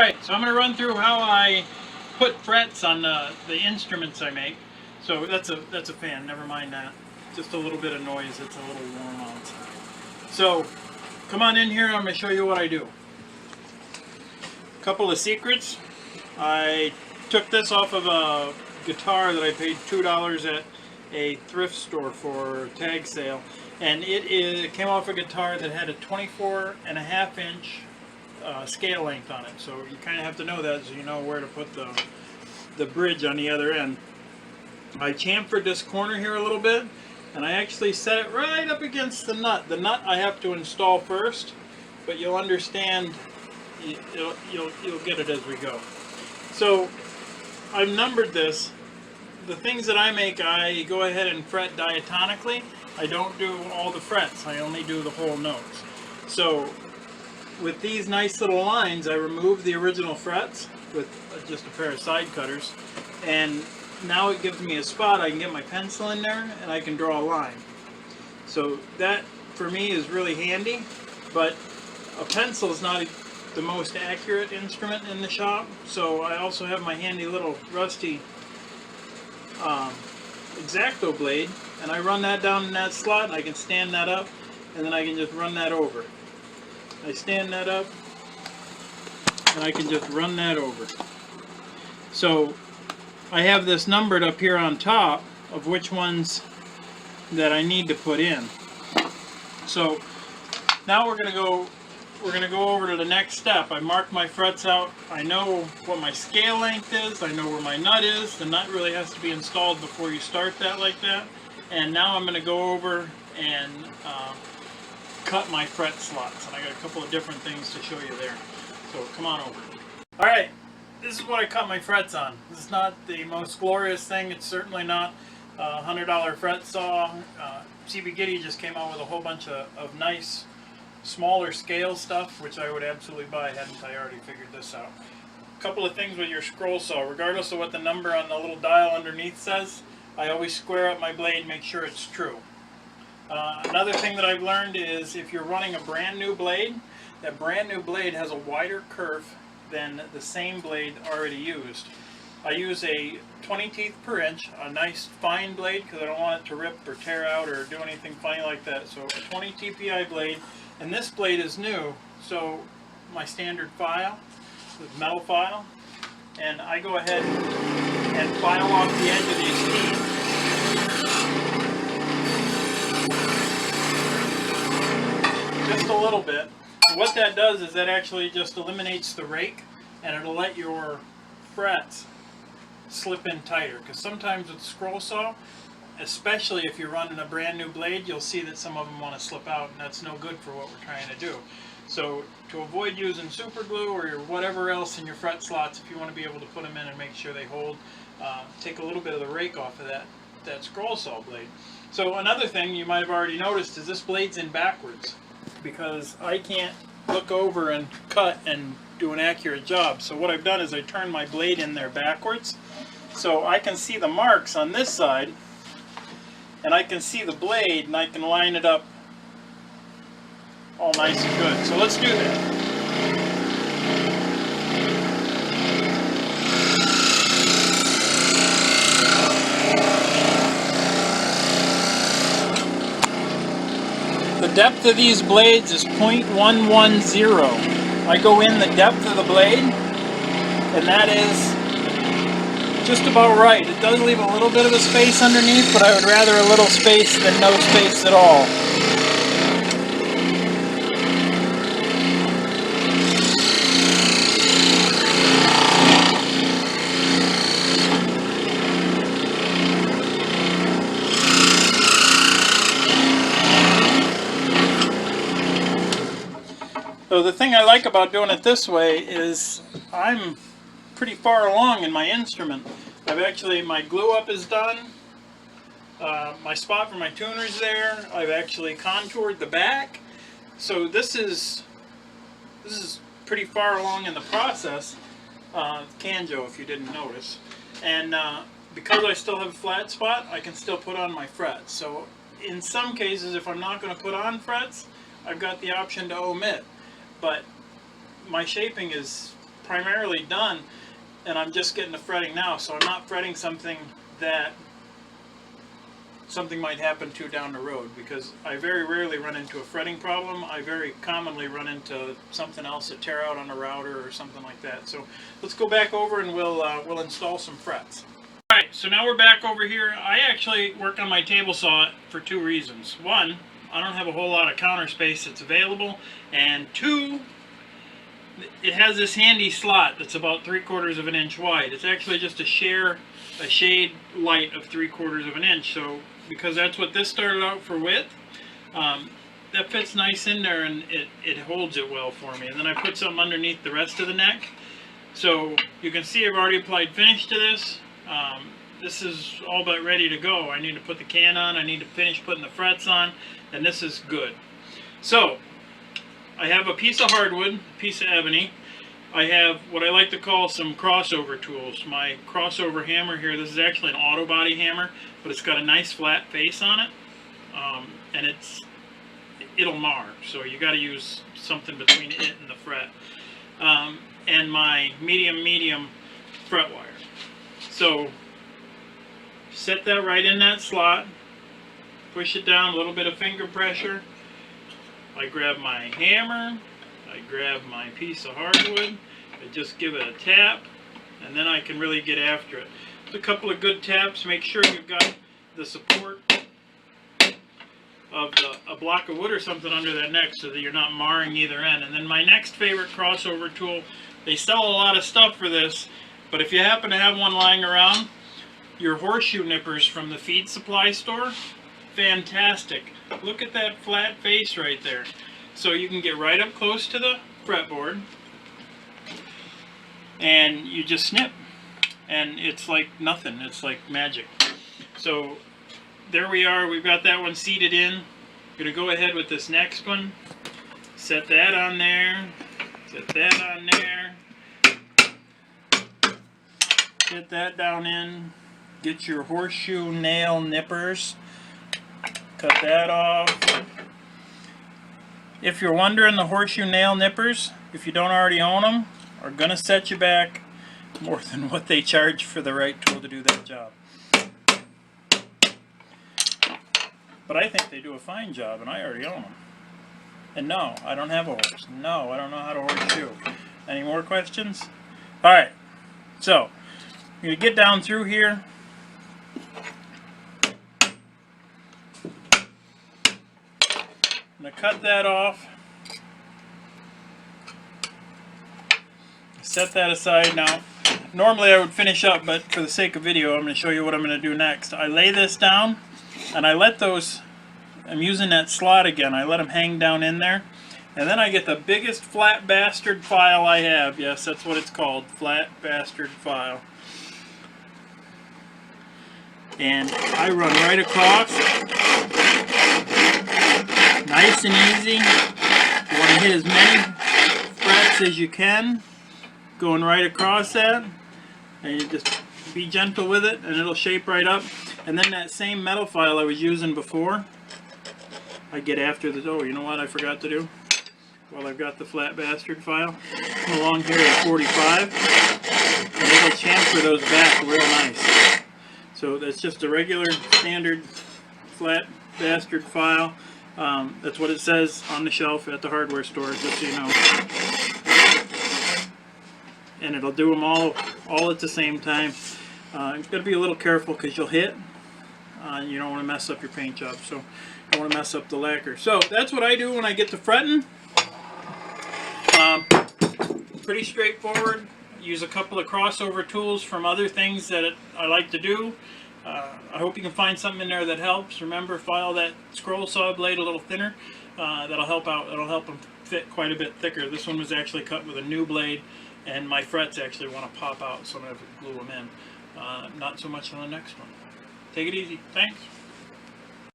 Alright, so I'm going to run through how I put frets on the instruments I make. So that's a fan, never mind that. Just a little bit of noise, it's a little warm outside. So come on in here, I'm going to show you what I do. Couple of secrets. I took this off of a guitar that I paid $2 at a thrift store for tag sale. And it came off a guitar that had a 24.5-inch scale length on it, so you kind of have to know that so you know where to put the bridge on the other end. I chamfered this corner here a little bit, and I actually set it right up against the nut. The nut I have to install first, but you'll understand, you'll get it as we go. So I've numbered this. The things that I make, I go ahead and fret diatonically. I don't do all the frets, I only do the whole notes. So with these nice little lines, I remove the original frets with just a pair of side cutters, and now it gives me a spot. I can get my pencil in there and I can draw a line. So that for me is really handy, but a pencil is not the most accurate instrument in the shop, so I also have my handy little rusty X-Acto blade, and I run that down in that slot, and I can stand that up, and then I can just run that over. I stand that up, and I can just run that over. So I have this numbered up here on top of which ones that I need to put in. So now we're going to go over to the next step. I mark my frets out. I know what my scale length is. I know where my nut is. The nut really has to be installed before you start that like that. And now I'm going to go over and cut my fret slots, and I got a couple of different things to show you there. So come on over. Alright, this is what I cut my frets on. This is not the most glorious thing. It's certainly not a $100 fret saw. CBgitty just came out with a whole bunch of nice smaller scale stuff, which I would absolutely buy hadn't I already figured this out. A couple of things with your scroll saw. Regardless of what the number on the little dial underneath says, I always square up my blade and make sure it's true. Another thing that I've learned is if you're running a brand new blade, that brand new blade has a wider kerf than the same blade already used. I use a 20 teeth per inch, a nice fine blade because I don't want it to rip or tear out or do anything funny like that. So a 20 TPI blade, and this blade is new, so my standard file, the metal file, and I go ahead and file off the edge of these teeth. Just a little bit. And what that does is that actually just eliminates the rake, and it'll let your frets slip in tighter. Because sometimes with scroll saw, especially if you're running a brand new blade, you'll see that some of them want to slip out, and that's no good for what we're trying to do. So to avoid using super glue or whatever else in your fret slots, if you want to be able to put them in and make sure they hold, take a little bit of the rake off of that scroll saw blade. So another thing you might have already noticed is this blade's in backwards, because I can't look over and cut and do an accurate job. So what I've done is I turned my blade in there backwards, so I can see the marks on this side, and I can see the blade, and I can line it up all nice and good. So let's do that. The depth of these blades is 0.110. I go in the depth of the blade, and that is just about right. It does leave a little bit of a space underneath, but I would rather a little space than no space at all. So the thing I like about doing it this way is I'm pretty far along in my instrument. My glue up is done. My spot for my tuner's there. I've actually contoured the back. So this is pretty far along in the process. Canjo, if you didn't notice. And because I still have a flat spot, I can still put on my frets. So in some cases, if I'm not going to put on frets, I've got the option to omit. But my shaping is primarily done, and I'm just getting to fretting now, so I'm not fretting something that something might happen to down the road, because I very rarely run into a fretting problem. I very commonly run into something else, a tear out on the router or something like that. So let's go back over and we'll install some frets. Alright, so now we're back over here. I actually work on my table saw for two reasons. One, I don't have a whole lot of counter space that's available, and two, it has this handy slot that's about 3/4 of an inch wide. It's actually just a shade light of 3/4 of an inch. So because that's what this started out for width, that fits nice in there, and it holds it well for me. And then I put something underneath the rest of the neck. So you can see I've already applied finish to this. This is all but ready to go. I need to put the can on, I need to finish putting the frets on, and this is good. So I have a piece of hardwood, a piece of ebony. I have what I like to call some crossover tools. My crossover hammer here, this is actually an auto body hammer, but it's got a nice flat face on it, and it'll mar, so you got to use something between it and the fret. And my medium fret wire. So set that right in that slot, push it down, a little bit of finger pressure. I grab my hammer, I grab my piece of hardwood, I just give it a tap, and then I can really get after it. Just a couple of good taps, make sure you've got the support of a block of wood or something under that neck so that you're not marring either end. And then my next favorite crossover tool, they sell a lot of stuff for this, but if you happen to have one lying around, your horseshoe nippers from the feed supply store, fantastic. Look at that flat face right there. So you can get right up close to the fretboard and you just snip, and it's like nothing, it's like magic. So there we are, we've got that one seated in. I'm gonna go ahead with this next one, set that on there, set that on there, get that down in, get your horseshoe nail nippers, cut that off. If you're wondering, the horseshoe nail nippers, if you don't already own them, are going to set you back more than what they charge for the right tool to do that job. But I think they do a fine job, and I already own them. And no, I don't have a horse. No, I don't know how to horseshoe. Any more questions? Alright, so I'm going to get down through here. I'm going to cut that off, set that aside. Now, normally I would finish up, but for the sake of video, I'm going to show you what I'm going to do next. I lay this down, and I let those, I'm using that slot again, I let them hang down in there, and then I get the biggest flat bastard file I have. Yes, that's what it's called, flat bastard file. And I run right across. Nice and easy. You want to hit as many frets as you can, going right across that, and you just be gentle with it and it'll shape right up. And then that same metal file I was using before, I get after the, oh, you know what I forgot to do? Well, I've got the flat bastard file. Come along here at 45, and it'll chamfer those back real nice. So that's just a regular standard flat bastard file. That's what it says on the shelf at the hardware store, just so you know. And it'll do them all at the same time. You've got to be a little careful because you'll hit. You don't want to mess up your paint job, so you don't want to mess up the lacquer. So that's what I do when I get to fretting. Pretty straightforward. Use a couple of crossover tools from other things that I like to do. I hope you can find something in there that helps. Remember, file that scroll saw blade a little thinner. That'll help out. That'll help them fit quite a bit thicker. This one was actually cut with a new blade, and my frets actually want to pop out, so I'm going to have to glue them in. Not so much on the next one. Take it easy. Thanks.